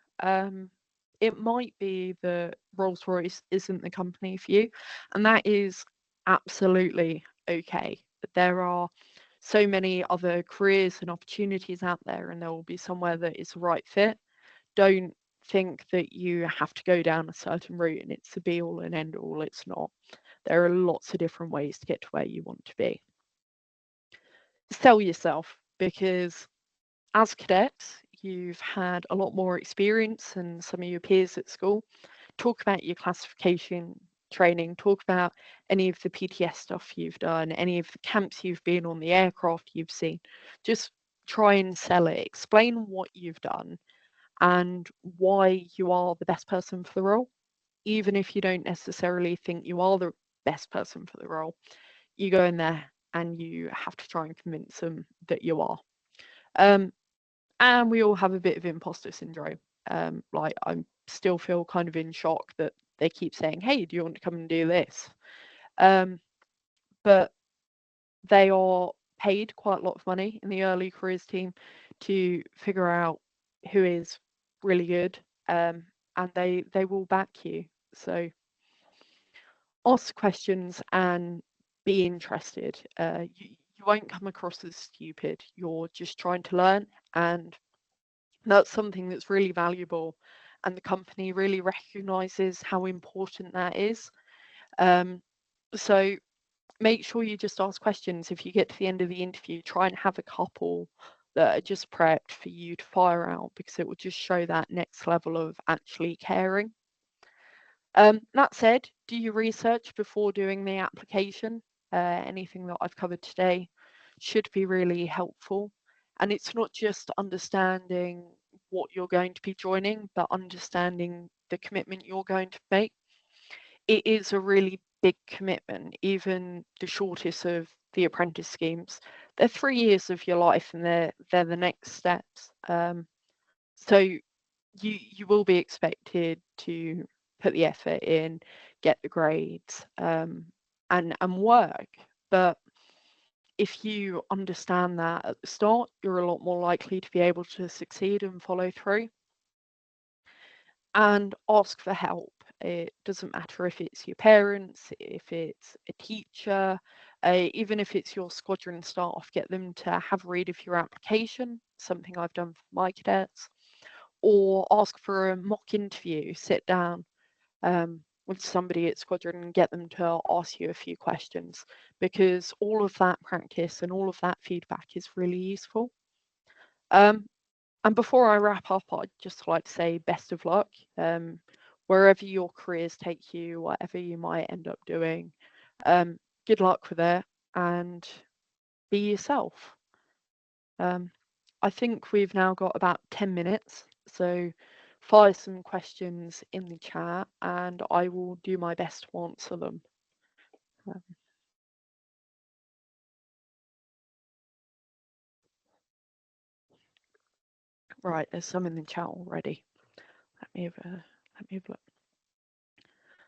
it might be that Rolls-Royce isn't the company for you, and that is absolutely okay. There are so many other careers and opportunities out there, and there will be somewhere that is the right fit. Don't think that you have to go down a certain route and it's the be all and end all. It's not. There are lots of different ways to get to where you want to be. Sell yourself, because as cadets, you've had a lot more experience than some of your peers at school. Talk about your classification training, talk about any of the PTS stuff you've done, any of the camps you've been on, the aircraft you've seen. Just try and sell it. Explain what you've done and why you are the best person for the role. Even if you don't necessarily think you are the best person for the role, you go in there and you have to try and convince them that you are. And we all have a bit of imposter syndrome. Like I still feel kind of in shock that they keep saying, "Hey, do you want to come and do this?" But they are paid quite a lot of money in the early careers team to figure out who is really good, and they will back you. So ask questions and be interested. You won't come across as stupid. You're just trying to learn, and that's something that's really valuable. And the company really recognizes how important that is. So make sure you just ask questions. If you get to the end of the interview, try and have a couple that are just prepped for you to fire out, because it will just show that next level of actually caring. That said, do your research before doing the application. Anything that I've covered today should be really helpful. And it's not just understanding what you're going to be joining, but understanding the commitment you're going to make. It is a really big commitment. Even the shortest of the apprentice schemes, they're 3 years of your life, and they're the next steps. So you will be expected to put the effort in, get the grades, and work. But if you understand that at the start, you're a lot more likely to be able to succeed and follow through. And ask for help. It doesn't matter if it's your parents, if it's a teacher, even if it's your squadron staff, get them to have a read of your application, something I've done for my cadets, or ask for a mock interview, sit down with somebody at squadron and get them to ask you a few questions, because all of that practice and all of that feedback is really useful. And before I wrap up, I'd just like to say best of luck. Wherever your careers take you, whatever you might end up doing, good luck with it and be yourself. I think we've now got about 10 minutes, so fire some questions in the chat and I will do my best to answer them. Right, there's some in the chat already. Let me have a look.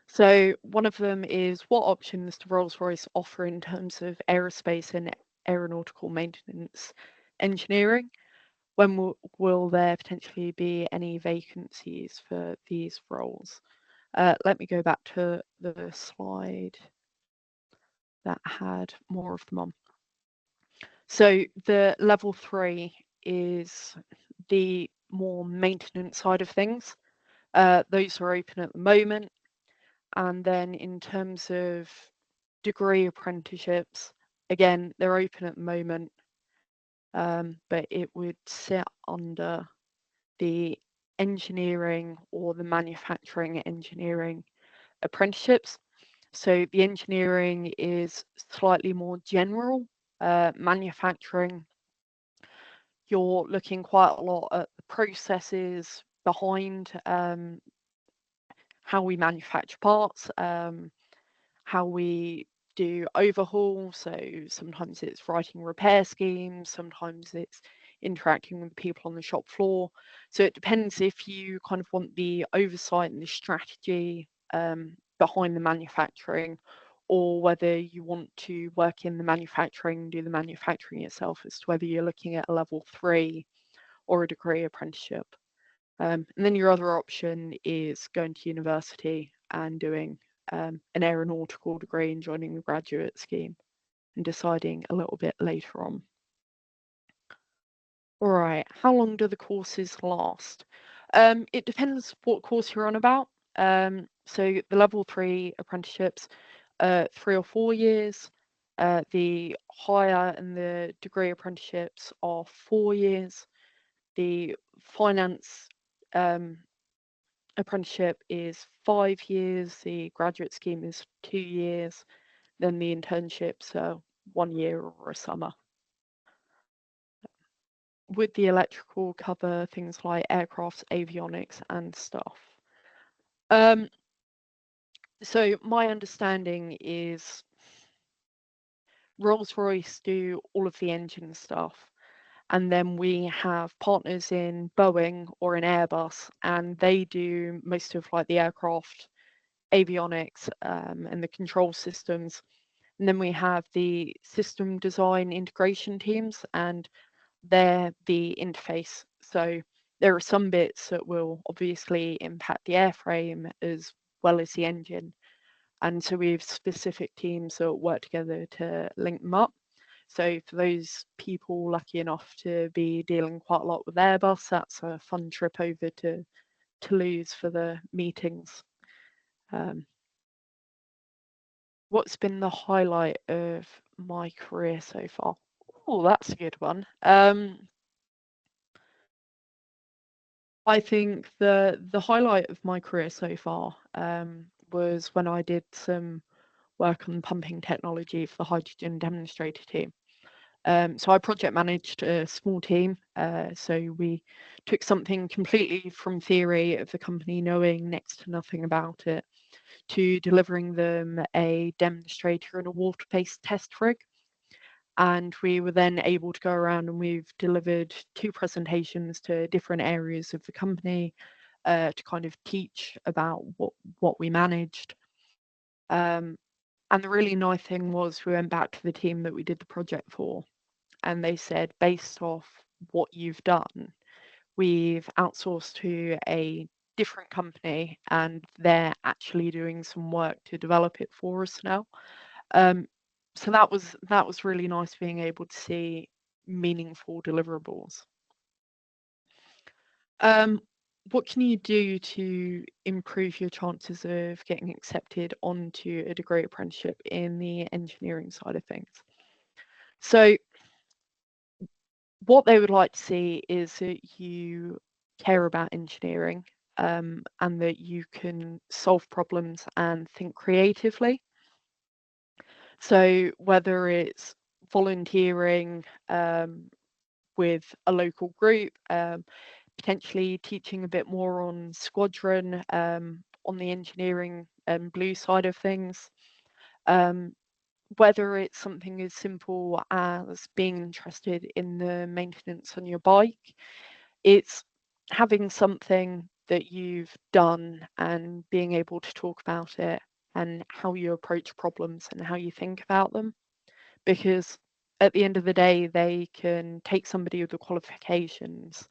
So one of them is, what options do Rolls-Royce offer in terms of aerospace and aeronautical maintenance engineering? When will there potentially be any vacancies for these roles? Let me go back to the slide that had more of them on. So the level 3 is the more maintenance side of things. Those are open at the moment. And then in terms of degree apprenticeships, again, they're open at the moment, but it would sit under the engineering or the manufacturing engineering apprenticeships. So the engineering is slightly more general. Manufacturing, you're looking quite a lot at the processes behind how we manufacture parts, how we do overhaul. So sometimes it's writing repair schemes, sometimes it's interacting with people on the shop floor. So it depends if you kind of want the oversight and the strategy behind the manufacturing, or whether you want to work in the manufacturing, do the manufacturing itself, as to whether you're looking at a level 3 or a degree apprenticeship. And then your other option is going to university and doing an aeronautical degree and joining the graduate scheme and deciding a little bit later on. All right, how long do the courses last? It depends what course you're on about. So the level 3 apprenticeships, 3 or 4 years. The higher and the degree apprenticeships are 4 years. The finance apprenticeship is 5 years, the graduate scheme is 2 years, then the internships are 1 year or a summer. Would the electrical cover things like aircrafts, avionics and stuff? So my understanding is Rolls-Royce do all of the engine stuff, and then we have partners in Boeing or in Airbus, and they do most of like the aircraft avionics and the control systems. And then we have the system design integration teams, and they're the interface. So there are some bits that will obviously impact the airframe as well as the engine. And so we have specific teams that work together to link them up. So for those people lucky enough to be dealing quite a lot with Airbus, that's a fun trip over to Toulouse for the meetings. What's been the highlight of my career so far? Oh, that's a good one. I think the highlight of my career so far was when I did some work on pumping technology for the hydrogen demonstrator team. So I project managed a small team. So we took something completely from theory of the company knowing next to nothing about it, to delivering them a demonstrator and a water-based test rig. And we were then able to go around and we've delivered 2 presentations to different areas of the company to kind of teach about what we managed. And the really nice thing was we went back to the team that we did the project for, and they said, based off what you've done, we've outsourced to a different company and they're actually doing some work to develop it for us now. So that was really nice being able to see meaningful deliverables. What can you do to improve your chances of getting accepted onto a degree apprenticeship in the engineering side of things? So what they would like to see is that you care about engineering, and that you can solve problems and think creatively. So whether it's volunteering with a local group, potentially teaching a bit more on squadron, on the engineering and blue side of things, um, whether it's something as simple as being interested in the maintenance on your bike, it's having something that you've done and being able to talk about it and how you approach problems and how you think about them. Because at the end of the day, they can take somebody with the qualifications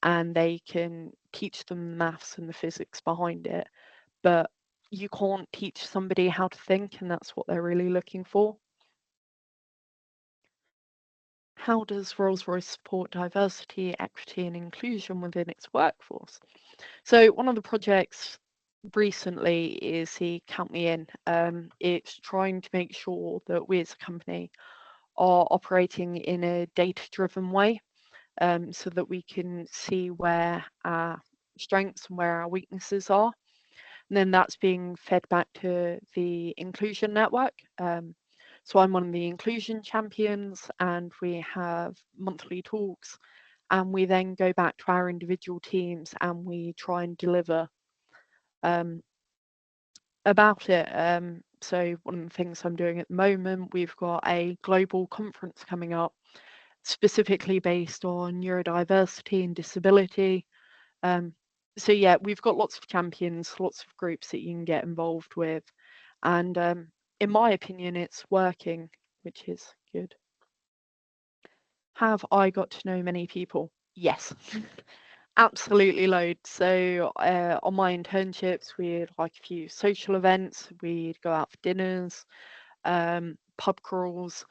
and they can teach them the maths and the physics behind it, but you can't teach somebody how to think, and that's what they're really looking for. How does Rolls-Royce support diversity, equity, and inclusion within its workforce? So one of the projects recently is the Count Me In. It's trying to make sure that we as a company are operating in a data-driven way, so that we can see where our strengths and where our weaknesses are. And then that's being fed back to the inclusion network. So I'm one of the inclusion champions, and we have monthly talks, and we then go back to our individual teams and we try and deliver um, about it. So one of the things I'm doing at the moment, we've got a global conference coming up specifically based on neurodiversity and disability. So yeah, we've got lots of champions, lots of groups that you can get involved with, and in my opinion, it's working, which is good. Have I got to know many people? Yes, absolutely loads. So on my internships, we had like a few social events. We'd go out for dinners, pub crawls,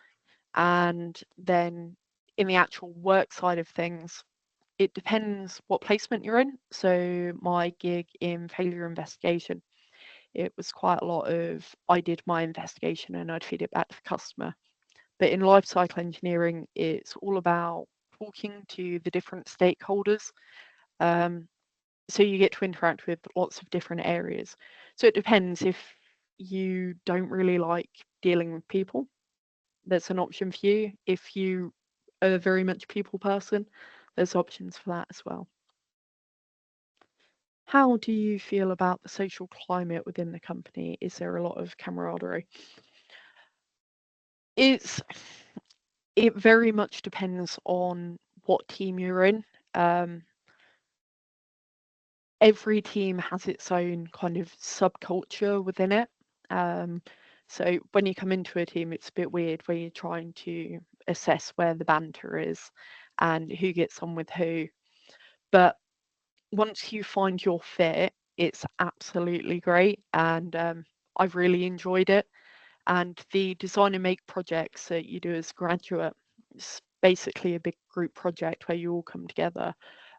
and then in the actual work side of things, it depends what placement you're in. So my gig in failure investigation, it was quite a lot of I did my investigation and I'd feed it back to the customer. But in life cycle engineering, it's all about talking to the different stakeholders. Um, so you get to interact with lots of different areas. So it depends. If you don't really like dealing with people, there's an option for you. If you are very much a people person, there's options for that as well. How do you feel about the social climate within the company? Is there a lot of camaraderie? It's it very much depends on what team you're in. Um, every team has its own kind of subculture within it. Um, so when you come into a team, it's a bit weird where you're trying to assess where the banter is and who gets on with who. But once you find your fit, it's absolutely great, and I've really enjoyed it. And the design and make projects that you do as a graduate, it's basically a big group project where you all come together.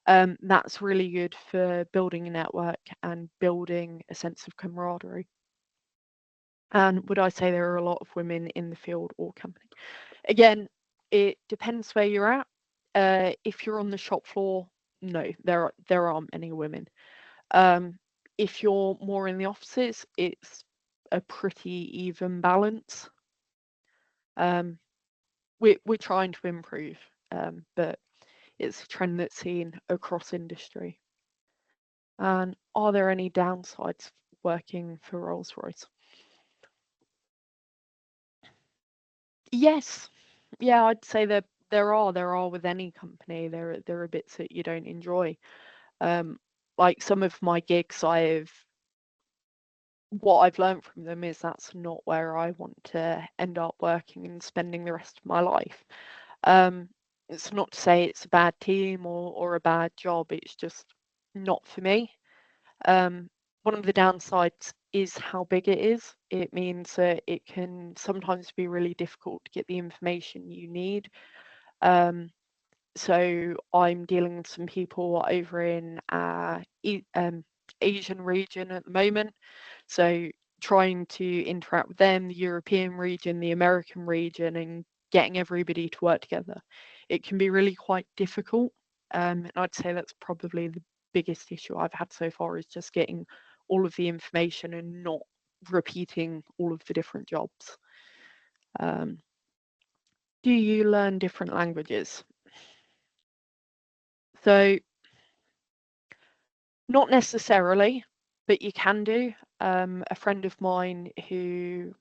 That's really good for building a network and building a sense of camaraderie. And would I say there are a lot of women in the field or company? Again, it depends where you're at. If you're on the shop floor, no, there aren't many women. Um, if you're more in the offices, it's a pretty even balance. Um, we're trying to improve, but it's a trend that's seen across industry. And are there any downsides working for Rolls-Royce? Yes, Yeah, I'd say that there are with any company. There are bits that you don't enjoy. Like some of my gigs, what I've learned from them is that's not where I want to end up working and spending the rest of my life. Um, it's not to say it's a bad team or a bad job. It's just not for me. Um, one of the downsides is how big it is. It means that it can sometimes be really difficult to get the information you need. Um, so I'm dealing with some people over in Asian region at the moment. So trying to interact with them, the European region, the American region, and getting everybody to work together. It can be really quite difficult. And I'd say that's probably the biggest issue I've had so far is just getting all of the information and not repeating all of the different jobs. Um, do you learn different languages? So not necessarily, but you can do. A friend of mine who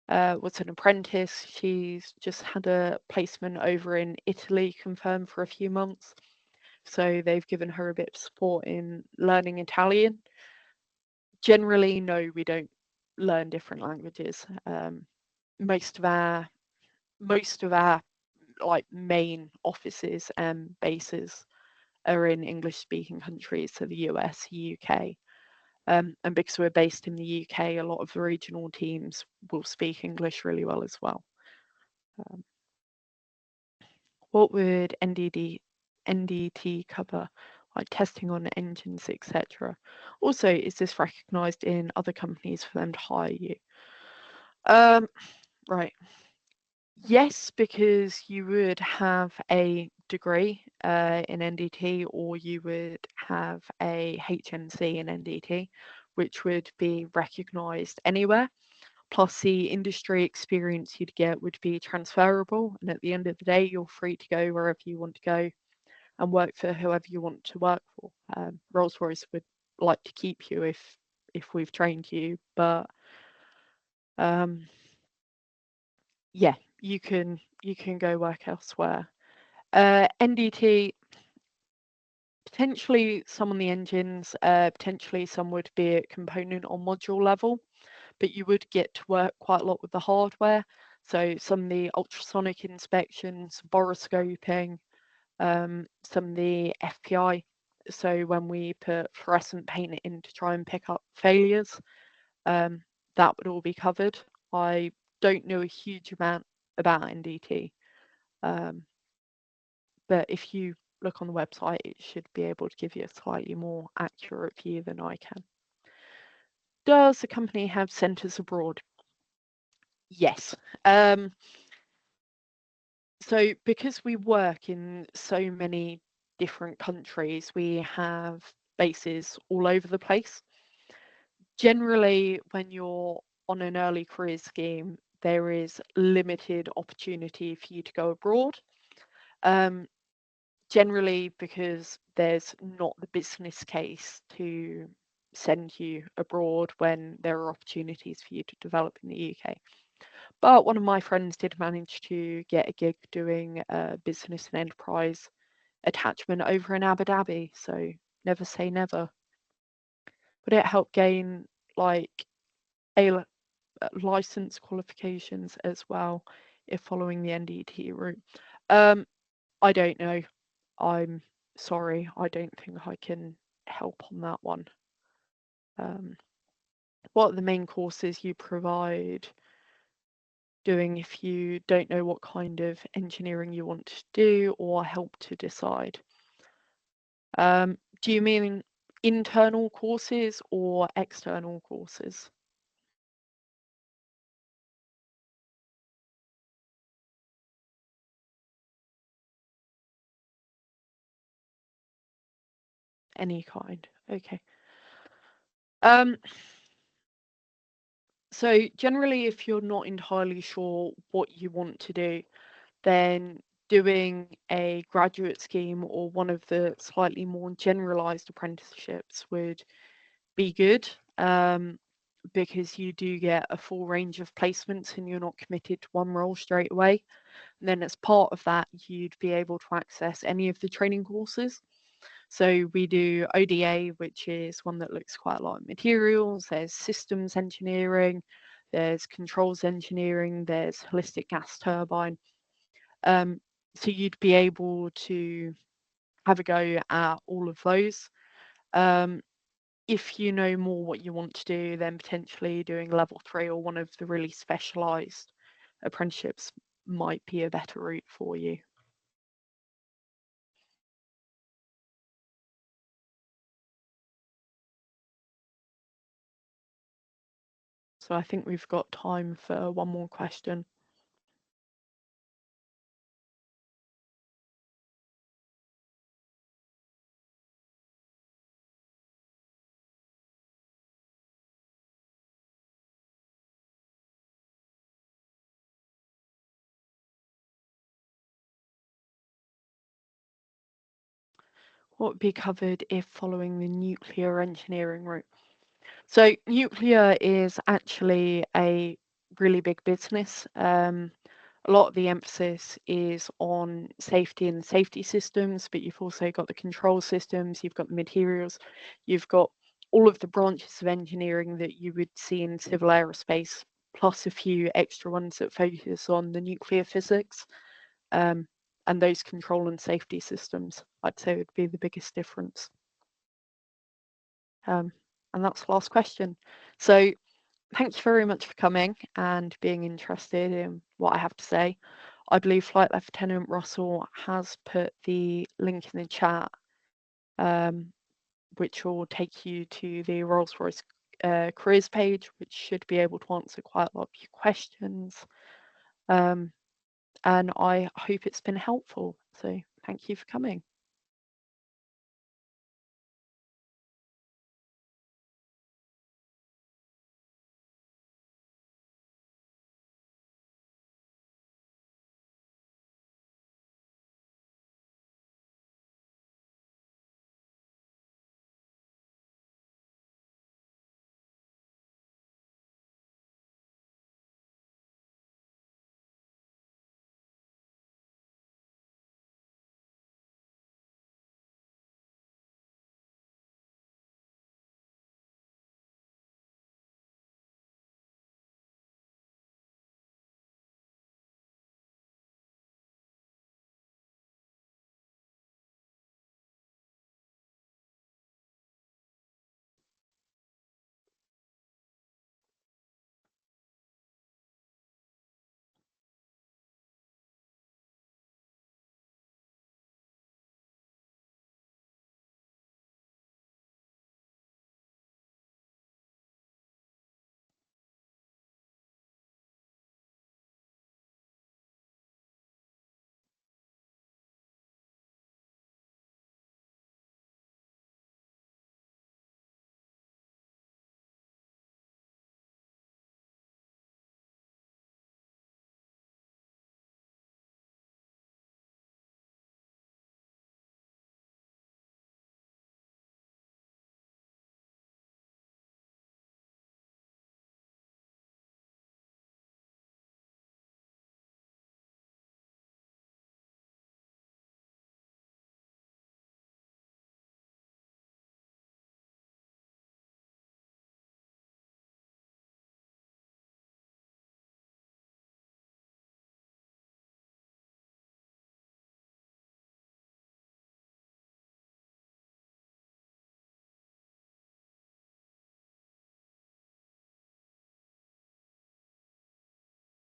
was an apprentice, she's just had a placement over in Italy confirmed for a few months. So they've given her a bit of support in learning Italian. Generally, no, we don't learn different languages. Most of our most of our like main offices and bases are in English speaking countries, so the US, UK. And because we're based in the UK, a lot of the regional teams will speak English really well as well. Um, what would NDT cover? Like testing on engines, etc. Also, is this recognised in other companies for them to hire you? Right. Yes, because you would have a degree in NDT or you would have a HNC in NDT, which would be recognised anywhere. Plus, the industry experience you'd get would be transferable. And at the end of the day, you're free to go wherever you want to go and work for whoever you want to work for. Rolls-Royce would like to keep you if we've trained you, but um, yeah, you can go work elsewhere. NDT, potentially some on the engines, potentially some would be at component or module level, but you would get to work quite a lot with the hardware. So some of the ultrasonic inspections, boroscoping, some of the FPI. So when we put fluorescent paint in to try and pick up failures, um, that would all be covered. I don't know a huge amount about NDT, um, but if you look on the website, it should be able to give you a slightly more accurate view than I can. Does the company have centres abroad? Yes. So because we work in so many different countries, we have bases all over the place. Generally, when you're on an early career scheme, there is limited opportunity for you to go abroad. Um, generally, because there's not the business case to send you abroad when there are opportunities for you to develop in the UK. But one of my friends did manage to get a gig doing business and enterprise attachment over in Abu Dhabi. So never say never. Would it help gain like a license qualifications as well if following the NDT route? Um, I don't know. I'm sorry. I don't think I can help on that one. Um, what are the main courses you provide doing if you don't know what kind of engineering you want to do or help to decide? Do you mean internal courses or external courses? Any kind. Okay. Um, so generally, if you're not entirely sure what you want to do, then doing a graduate scheme or one of the slightly more generalized apprenticeships would be good. because you do get a full range of placements and you're not committed to one role straight away. And then as part of that, you'd be able to access any of the training courses. So we do ODA, which is one that looks quite a lot at materials. There's systems engineering, there's controls engineering, there's holistic gas turbine. So you'd be able to have a go at all of those. If you know more what you want to do, then potentially doing level 3 or one of the really specialised apprenticeships might be a better route for you. So I think we've got time for one more question. What would be covered if following the nuclear engineering route? So nuclear is actually a really big business. A lot of the emphasis is on safety and safety systems, but you've also got the control systems, you've got the materials, you've got all of the branches of engineering that you would see in civil aerospace, plus a few extra ones that focus on the nuclear physics. And those control and safety systems, I'd say, would be the biggest difference. And that's the last question. So thank you very much for coming and being interested in what I have to say. I believe Flight Lieutenant Russell has put the link in the chat, which will take you to the Rolls-Royce careers page, which should be able to answer quite a lot of your questions. And I hope it's been helpful. So thank you for coming.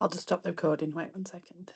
I'll just stop the recording. Wait 1 second.